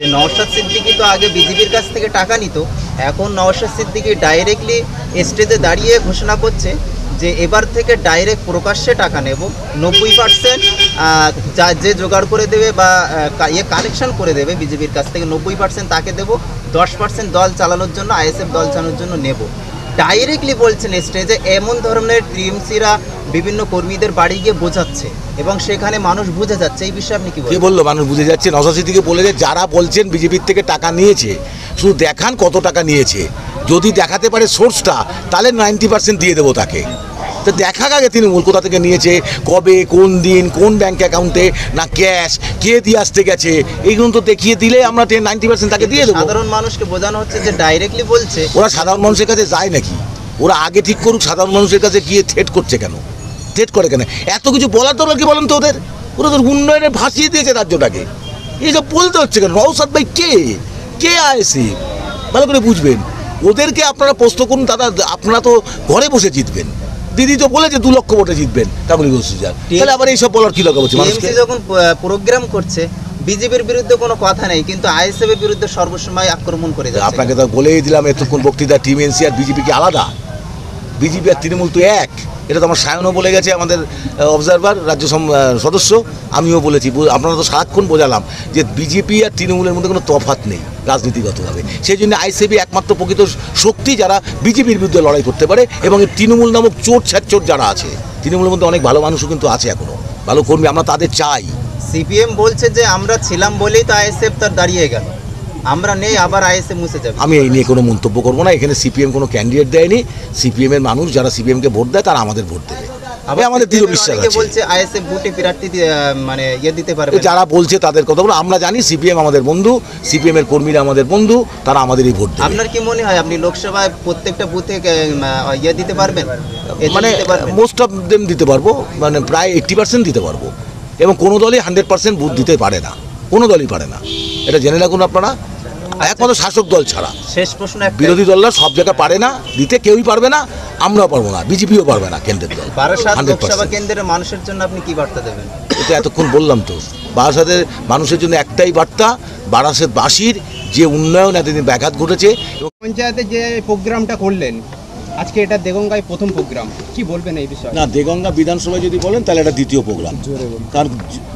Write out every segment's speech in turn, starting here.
নওশাদ সিদ্দিকী তো আগে বিজেপির কাছ থেকে টাকা নিত, এখন নওশাদ সিদ্দিকী ডাইরেক্টলি স্টেজে দাঁড়িয়ে ঘোষণা করছে যে এবার থেকে ডাইরেক্ট প্রকাশ্যে টাকা নেব, 90% যা যে জোগাড় করে দেবে বা কালেকশন করে দেবে বিজেপির কাছ থেকে 90% তাকে দেব, 10% দল চালানোর জন্য, আইএসএফ দল চালানোর জন্য নেব। ডাইরেক্টলি বলছেন স্টেজে। এমন ধরনের টিএমসিরা বিভিন্ন কর্মীদের বাড়ি গিয়ে বোঝাচ্ছে এবং সেখানে মানুষ বুঝে যাচ্ছে। এই বিষয়ে আপনি কি বলবেন? বললো মানুষ বুঝে যাচ্ছে। নওশাদ সিদ্দিকী বলে যে যারা বলছেন বিজেপির থেকে টাকা নিয়েছে, শুধু দেখান কত টাকা নিয়েছে। যদি দেখাতে পারে সোর্সটা, তাহলে 90% দিয়ে দেবো তাকে। তো দেখা আগে তৃণমূল কোথা থেকে নিয়েছে, কবে, কোন দিন, কোন ব্যাঙ্ক অ্যাকাউন্টে, না ক্যাশ, কে দিয়ে আসতে গেছে, এইগুলো তো দেখিয়ে দিলে আমরা 90% তাকে দিয়ে দেবো। সাধারণ মানুষকে বোঝানো হচ্ছে যে ডাইরেক্টলি বলছে। ওরা সাধারণ মানুষের কাছে যায় নাকি? ওরা আগে ঠিক করুক, সাধারণ মানুষের কাছে গিয়ে থ্রেট করছে কেন? থ্রেট করে কেন? এত কিছু বলার দরকার কি বলেন তো ওদের? ওরা তো উন্নয়নে ভাসিয়ে দিয়েছে রাজ্যটাকে, এইসব বলতে হচ্ছে কেন? নওশাদ ভাই কে আইএসএফ ভালো করে বুঝবেন। ওদেরকে আপনারা প্রশ্ন করুন, দাদা আপনারা তো ঘরে বসে জিতবেন। দিদি তো বলেছে 2 লক্ষ ভোটে জিতবেন কাকলি ঘোষ। তাহলে আবার এইসব বলার কি দরকার হচ্ছে? মানুষকে যখন প্রোগ্রাম করছে বিজেপির বিরুদ্ধে কোনো কথা নেই, কিন্তু আইএসএফ এর বিরুদ্ধে সর্বসময় আক্রমণ করে যাচ্ছে। আপনাকে তো বলেই দিলাম এতক্ষণ বক্তৃতা, টিএমসি আর বিজেপি কি আলাদা? বিজেপি আর তৃণমূল তো এক। এটা তো আমার সায়নও বলে গেছে, আমাদের অবজারভার রাজ্য সদস্য, আমিও বলেছি। আপনারা তো সারাক্ষণ বোঝালাম যে বিজেপি আর তৃণমূলের মধ্যে কোনো তফাৎ নেই রাজনীতিগতভাবে। সেই জন্য আইএসএফ একমাত্র প্রকৃত শক্তি যারা বিজেপির বিরুদ্ধে লড়াই করতে পারে। এবং এই তৃণমূল নামক চোর ছ্যাচোর যারা আছে, তৃণমূলের মধ্যে অনেক ভালো মানুষও কিন্তু আছে, এখনো ভালো কর্মী, আমরা তাদের চাই। সিপিএম বলছে যে আমরা ছিলাম বলেই তো আইএসএফ তার দাঁড়িয়ে গেল, আমরা নেই আবার আইএসএফ মুছে যাবে। আমি এই নিয়ে কোনো মন্তব্য করবো না। এখানে সিপিএম কোনো ক্যান্ডিডেট দেয়নি। সিপিএমের মানুষ যারা সিপিএমকে ভোট দেয় তারা আমাদের ভোট দেবে। আমাদের দৃঢ় বিশ্বাস আছে। বলছে আইএসএফ ভোটে প্রার্থী মানে দিতে পারবে। যারা বলছে তাদের কথা বলে আমরা জানি সিপিএম আমাদের বন্ধু, সিপিএম এর কর্মীরা আমাদের বন্ধু, তারা আমাদেরই ভোট দেবে। আপনার কি মনে হয় আপনি লোকসভায় প্রত্যেকটা বুথে দিতে পারবেন? মানে মোস্ট অফ দেম দিতে পারবো, মানে প্রায় 80% দিতে পারবো। এবং কোনো দলই 100% বুথ দিতে পারে না, কোনো দলই পারে না, এটা জেনে রাখুন আপনারা, একমাত্র শাসক দল ছাড়া। শেষ প্রশ্ন, বিরোধী দলরা সব জায়গায় পারে না দিতে, কেউই পারবে না, আমরাও পারবো না, বিজেপিও পারবে না। কেন্দ্রের দল বারাসাত লোকসভা কেন্দ্রের মানুষের জন্য আপনি কি বার্তা দেবেন? এটা এতক্ষণ বললাম তো, বারাসাতের মানুষের জন্য একটাই বার্তা, বারাসাতবাসীর যে উন্নয়ন এতদিন ব্যাঘাত ঘটেছে। পঞ্চায়েতে যে প্রোগ্রামটা করলেন আজকে, এটা দেগঙ্গায় প্রথম প্রোগ্রাম, কি বলবেন এই বিষয়ে? না, দেগঙ্গা বিধানসভায় যদি বলেন তাহলে এটা দ্বিতীয় প্রোগ্রাম। কারণ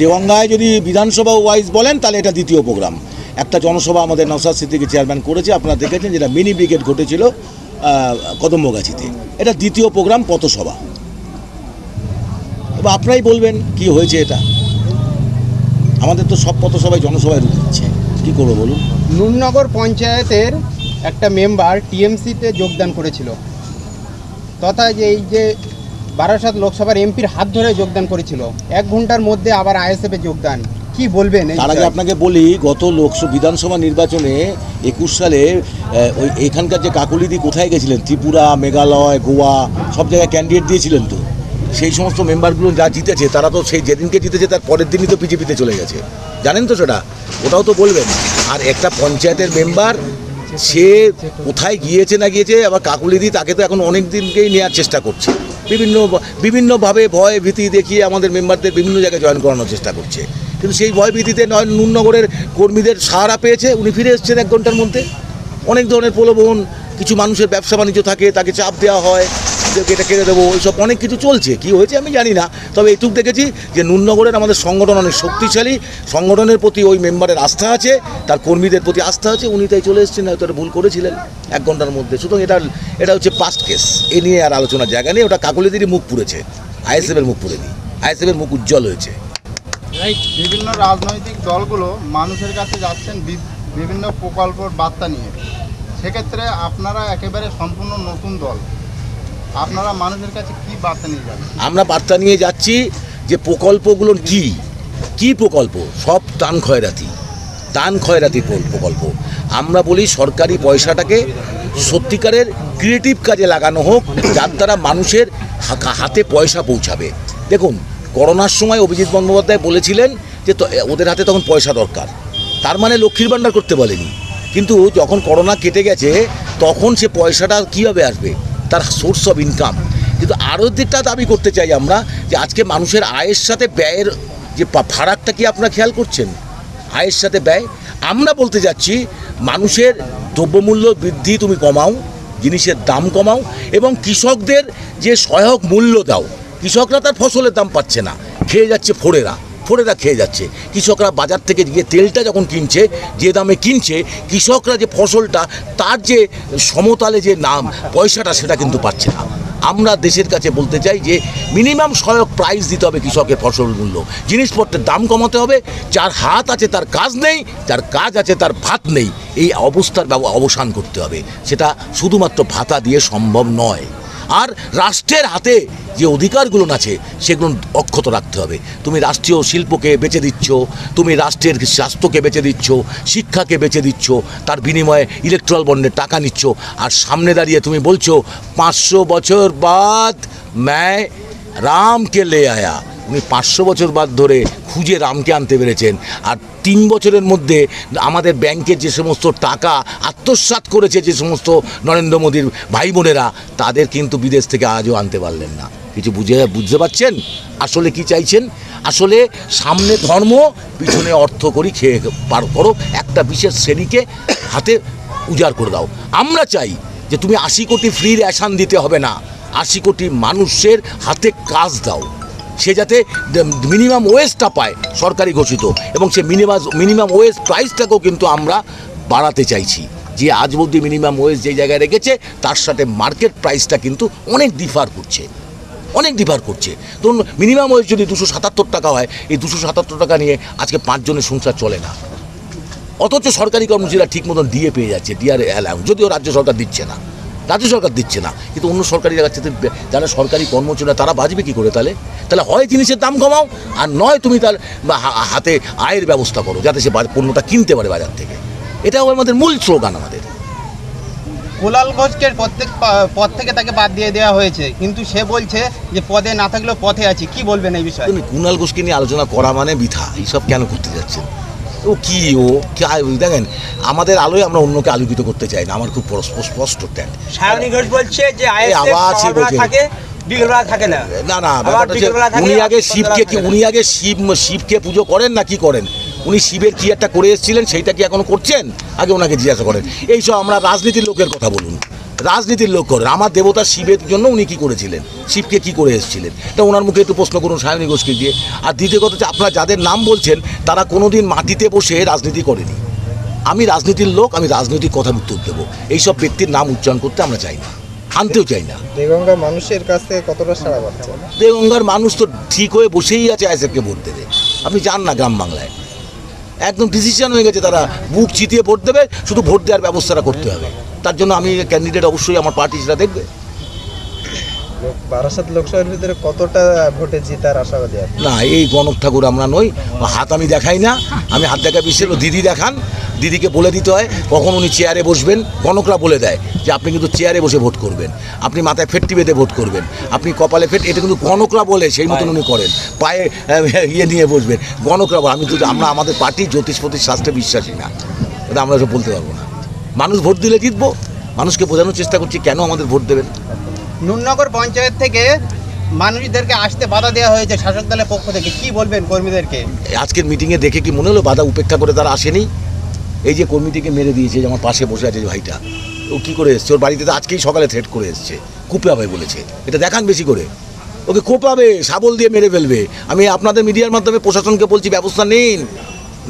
দেগঙ্গায় যদি বিধানসভা ওয়াইজ বলেন তাহলে এটা দ্বিতীয় প্রোগ্রাম। একটা জনসভা আমাদের নওশাদ সিদ্দিকী চেয়ারম্যান করেছে, আপনারা দেখেছেন, যেটা মিনি ব্রিগেড ঘটেছিল কদম্বগাছিতে। এটা দ্বিতীয় প্রোগ্রাম, পথসভা। এবার আপনারাই বলবেন কি হয়েছে। এটা আমাদের তো সব পথসভায় জনসভায় রূপ দিচ্ছে, কী করবো বলুন? নুরনগর পঞ্চায়েতের একটা মেম্বার টিএমসিতে যোগদান করেছিল, তথা যে এই যে বারাসাত লোকসভার এমপির হাত ধরে যোগদান করেছিল, 1 ঘন্টার মধ্যে আবার আইএসএফে যোগদান, কি বলবেন? তার আগে আপনাকে বলি, গত বিধানসভা নির্বাচনে 21 সালে ওই এখানকার যে কাকলিদি কোথায় গেছিলেন, ত্রিপুরা, মেঘালয়, গোয়া, সব জায়গায় ক্যান্ডিডেট দিয়েছিলেন। তো সেই সমস্ত মেম্বারগুলো যা জিতেছে, তারা তো সেই যেদিনকে জিতেছে তার পরের দিনই তো বিজেপিতে চলে গেছে, জানেন তো সেটা? ওটাও তো বলবেন। আর একটা পঞ্চায়েতের মেম্বার, সে কোথায় গিয়েছে না গিয়েছে, আবার কাকলিদি তাকে তো এখন অনেক দিনকেই নেওয়ার চেষ্টা করছে, বিভিন্নভাবে ভয় ভীতি দেখিয়ে আমাদের মেম্বারদের বিভিন্ন জায়গায় জয়েন করানোর চেষ্টা করছে। কিন্তু সেই ভয় ভীতিতে নুরনগরের কর্মীদের সাহারা পেয়েছে, উনি ফিরে এসেছেন 1 ঘন্টার মধ্যে। অনেক ধরনের প্রলোভন, কিছু মানুষের ব্যবসা বাণিজ্য থাকে, তাকে চাপ দেওয়া হয়, এটা কেড়ে দেবো, এইসব অনেক কিছু চলছে। কি হয়েছে আমি জানি না, তবে এইটুকু দেখেছি যে নুরনগরের আমাদের সংগঠন অনেক শক্তিশালী, সংগঠনের প্রতি ওই মেম্বারের আস্থা আছে, তার কর্মীদের প্রতি আস্থা আছে, উনি তাই চলে এসেছেন। হয়তো ভুল করেছিলেন 1 ঘন্টার মধ্যে। সুতরাং এটা হচ্ছে পাস্ট কেস, এ নিয়ে আর আলোচনার জায়গা নেই। ওটা কাকলিদেরই মুখ পুড়েছে, আইএসএফের মুখ পুড়েনি। আইএসএফের মুখ উজ্জ্বল হয়েছে। বিভিন্ন রাজনৈতিক দলগুলো মানুষের কাছে যাচ্ছেন বিভিন্ন প্রকল্পের বার্তা নিয়ে, সেক্ষেত্রে আপনারা একেবারে সম্পূর্ণ নতুন দল, আপনারা মানুষের কাছে কি বার্তা নিয়ে যাবেন? আমরা বার্তা নিয়ে যাচ্ছি যে প্রকল্পগুলো কি প্রকল্প, সব দান খয়রাতি প্রকল্প। আমরা বলি সরকারি পয়সাটাকে সত্যিকারের ক্রিয়েটিভ কাজে লাগানো হোক, যার দ্বারা মানুষের হাতে পয়সা পৌঁছাবে। দেখুন, করোনার সময় অভিজিৎ বন্দ্যোপাধ্যায় বলেছিলেন যে ওদের হাতে তখন পয়সা দরকার, তার মানে লক্ষ্মীর ভাণ্ডার করতে বলেনি। কিন্তু যখন করোনা কেটে গেছে, তখন সে পয়সাটা কীভাবে আসবে, তার সোর্স অফ ইনকাম। কিন্তু আরও দিকটা দাবি করতে চাই আমরা, যে আজকে মানুষের আয়ের সাথে ব্যয়ের যে ফারাকটা কি আপনারা খেয়াল করছেন? আয়ের সাথে ব্যয়, আমরা বলতে যাচ্ছি মানুষের দ্রব্যমূল্য বৃদ্ধি তুমি কমাও, জিনিসের দাম কমাও এবং কৃষকদের যে সহায়ক মূল্য দাও। কৃষকরা তার ফসলের দাম পাচ্ছে না, খেয়ে যাচ্ছে ফোরেরা খেয়ে যাচ্ছে। কৃষকরা বাজার থেকে গিয়ে তেলটা যখন কিনছে, যে দামে কিনছে, কৃষকরা যে ফসলটা তার যে সমতালে যে নাম পয়সাটা সেটা কিন্তু পাচ্ছে না। আমরা দেশের কাছে বলতে চাই যে মিনিমাম সহায়ক প্রাইস দিতে হবে কৃষকের ফসল মূল্য, জিনিসপত্রের দাম কমাতে হবে। যার হাত আছে তার কাজ নেই, যার কাজ আছে তার ভাত নেই, এই অবস্থার অবসান করতে হবে। সেটা শুধুমাত্র ভাতা দিয়ে সম্ভব নয়। আর রাষ্ট্রের হাতে যে অধিকারগুলো আছে সেগুলো অক্ষত রাখতে হবে। তুমি রাষ্ট্রীয় শিল্পকে বেচে দিচ্ছ, তুমি রাষ্ট্রের স্বাস্থ্যকে বেচে দিচ্ছ, শিক্ষাকে বেচে দিচ্ছ, তার বিনিময়ে ইলেকট্রাল বন্ডের টাকা নিচ্ছ। আর সামনে দাঁড়িয়ে তুমি বলছো 500 বছর বাদ मैं রামকে লে আয়া। উনি 500 বছর বাদ ধরে খুঁজে রামকে আনতে পেরেছেন। আর 3 বছরের মধ্যে আমাদের ব্যাংকের যে সমস্ত টাকা আত্মসাৎ করেছে যে সমস্ত নরেন্দ্র মোদীর ভাই বোনেরা, তাদের কিন্তু বিদেশ থেকে আজও আনতে পারলেন না। কিছু বুঝতে পারছেন আসলে কি চাইছেন? আসলে সামনে ধর্ম, পিছনে অর্থ করি খেয়ে পার করো, একটা বিশেষ শ্রেণীকে হাতে উজাড় করে দাও। আমরা চাই যে তুমি 80 কোটি ফ্রি রেশন দিতে হবে না, 80 কোটি মানুষের হাতে কাজ দাও, সে যাতে মিনিমাম ওয়েজটা পায় সরকারি ঘোষিত, এবং সে মিনিমাম ওয়েজ প্রাইসটাকেও কিন্তু আমরা বাড়াতে চাইছি। যে আজ অবধি মিনিমাম ওয়েজ যে জায়গায় রেখেছে তার সাথে মার্কেট প্রাইসটা কিন্তু অনেক ডিফার করছে। তো মিনিমাম ওয়েজ যদি 277 টাকা হয়, এই 277 টাকা নিয়ে আজকে 5 জনের সংসার চলে না। অথচ সরকারি কর্মচারীরা ঠিক মতন দিয়ে পেয়ে যাচ্ছে, ডিআর অ্যালাউন্স, যদিও রাজ্য সরকার দিচ্ছে না, কিন্তু অন্য সরকারি জায়গার সাথে যারা সরকারি কর্মচারীরা তারা বাঁচবে কী করে? তাহলে হয় জিনিসের দাম কমাও, আর নয় তুমি তার হাতে আয়ের ব্যবস্থা করো যাতে সে পণ্যটা কিনতে পারে বাজার থেকে। এটাও আমাদের মূল স্লোগান। আমাদের কুণাল ঘোষকে প্রত্যেক পদ থেকে তাকে বাদ দিয়ে দেওয়া হয়েছে, কিন্তু সে বলছে যে পদে না থাকলেও পথে আছি। কি বলবেন এই বিষয়ে? কুণাল ঘোষকে নিয়ে আলোচনা করা মানে বৃথা। এইসব কেন করতে যাচ্ছেন? দেখেন, আমাদের আলোয় আমরা অন্যকে আলোকিত করতে চাই না। আমার খুব স্পষ্ট ট্যান্ড। সায়নী ঘোষ বলছে যে উনি আগে শিবকে পুজো করেন না কি করেন? উনি শিবের কি একটা করে এসেছিলেন, সেইটা কি এখনো করছেন? আগে ওনাকে জিজ্ঞাসা করেন। এইসব আমরা রাজনীতির লোকের কথা বলুন, রাজনীতির লোক করেন। আমার দেবতা শিবের জন্য উনি কি করেছিলেন, শিবকে কি করে এসেছিলেন, তা ওনার মুখে একটু প্রশ্ন করুন সায়নী ঘোষকে দিয়ে। আর দ্বিতীয় কথা হচ্ছে, আপনারা যাদের নাম বলছেন তারা কোনোদিন মাটিতে বসে রাজনীতি করেনি। আমি রাজনীতির লোক, আমি রাজনৈতিক কথার উত্তর দেবো। এইসব ব্যক্তির নাম উচ্চারণ করতে আমরা চাই না, আনতেও চাই না। দেগঙ্গা মানুষের কাছ থেকে কতটা সাড়া পাচ্ছে? দেগঙ্গার মানুষ তো ঠিক হয়ে বসেই আছে আইএসএফকে ভোট দেবে। আপনি যান না গ্রাম বাংলায়, একদম ডিসিশন হয়ে গেছে, তারা বুক চিতিয়ে ভোট দেবে। শুধু ভোট দেওয়ার ব্যবস্থাটা করতে হবে। তার জন্য আমি ক্যান্ডিডেট অবশ্যই আমার পার্টি সেটা দেখবে। বারাসাত লোকসভার ভিতরে কতটা ভোটে জেতার আশাবাদী? না, এই গণক ঠাকুর আমরা নই, হাত আমি দেখাই না। আমি হাত দেখা বিশ্বের দিদি দেখান, দিদিকে বলে দিতে হয় কখন উনি চেয়ারে বসবেন। গণকরা বলে দেয় যে আপনি কিন্তু চেয়ারে বসে ভোট করবেন, আপনি মাথায় ফেটটি বেঁধে ভোট করবেন, আপনি কপালে ফেট, এটা কিন্তু গণকরা বলে, সেই মতন উনি করেন। পায়ে ইয়ে নিয়ে বসবেন, গণকরা বলে। আমরা আমাদের পার্টি জ্যোতিষপতির শাস্ত্রে বিশ্বাসী না, এটা আমরা এসব বলতে পারবো না। মানুষ ভোট দিলে জিতবো, মানুষকে বোঝানোর চেষ্টা করছি কেন আমাদের ভোট দেবেন। নুননগর পঞ্চায়েত থেকে মানুষদেরকে আসতে বাধা দেওয়া হয়েছে শাসক দলের পক্ষ থেকে, কি বলবেন কর্মীদেরকে? আজকের মিটিংয়ে দেখে কি মনে হলো বাধা উপেক্ষা করে তারা আসেনি? এই যে কর্মীটিকে মেরে দিয়েছে, যে আমার পাশে বসে আছে যে ভাইটা, ও কী করে এসছে? ওর বাড়িতে তো আজকেই সকালে থ্রেট করে এসছে, কুপাবে বলেছে। এটা দেখান বেশি করে, ওকে কোপাবে, শাবল দিয়ে মেরে ফেলবে। আমি আপনাদের মিডিয়ার মাধ্যমে প্রশাসনকে বলছি ব্যবস্থা নিন,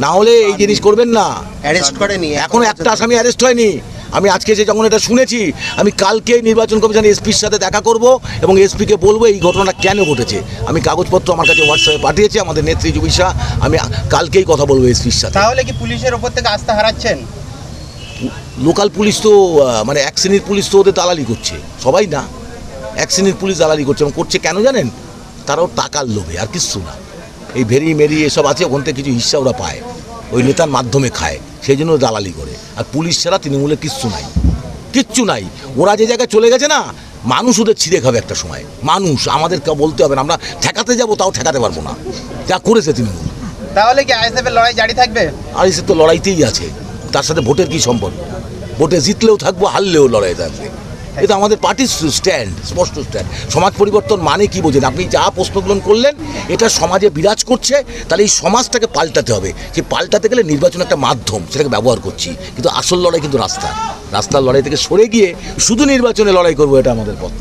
না হলে এই জিনিস করবেন না। অ্যারেস্ট করেনি এখনো একটা আসামি অ্যারেস্ট হয়নি। আমি আজকে যে যখন এটা শুনেছি, আমি কালকেই নির্বাচন কমিশন এসপির সাথে দেখা করব এবং এসপিকে বলবো এই ঘটনাটা কেন ঘটেছে। আমি কাগজপত্র আমার কাছে হোয়াটসঅ্যাপে পাঠিয়েছি আমাদের নেত্রী জুবিশা, আমি কালকেই কথা বলবো এসপির সাথে। তাহলে কি পুলিশের ওপর থেকে আস্থা হারাচ্ছেন? লোকাল পুলিশ তো মানে এক শ্রেণীর পুলিশ তো ওদের দালালি করছে, সবাই না, এক শ্রেণীর পুলিশ দালালি করছে। এবং করছে কেন জানেন? তারাও টাকার লোভে, আর কিচ্ছু না। এই ভেরি মেরি এসব আছে, ওখান থেকে কিছু হিস্সা ওরা পায়, ওই নেতার মাধ্যমে খায়, সেই জন্য দালালি করে। আর পুলিশ ছাড়া তৃণমূলে কিচ্ছু নাই। ওরা যে জায়গায় চলে গেছে না, মানুষ ওদের ছিঁড়ে খাবে একটা সময়। মানুষ আমাদেরকে বলতে হবে না, আমরা ঠেকাতে যাবো তাও ঠেকাতে পারবো না যা করেছে তৃণমূল। তাহলে কি আইএসএফের লড়াই জারি থাকবে? আইএসএফ তো লড়াইতেই আছে, তার সাথে ভোটের কি সম্পর্ক? ভোটে জিতলেও থাকবো, হারলেও লড়াই থাকবে। এটা আমাদের পার্টির স্ট্যান্ড, স্পষ্ট স্ট্যান্ড। সমাজ পরিবর্তন মানে কি বোঝেন আপনি? যা প্রশ্নগুলো করলেন এটা সমাজে বিরাজ করছে, তাহলে এই সমাজটাকে পাল্টাতে হবে। যে পাল্টাতে গেলে নির্বাচন একটা মাধ্যম, সেটাকে ব্যবহার করছি, কিন্তু আসল লড়াই কিন্তু রাস্তার লড়াই থেকে সরে গিয়ে শুধু নির্বাচনে লড়াই করবো, এটা আমাদের পথ।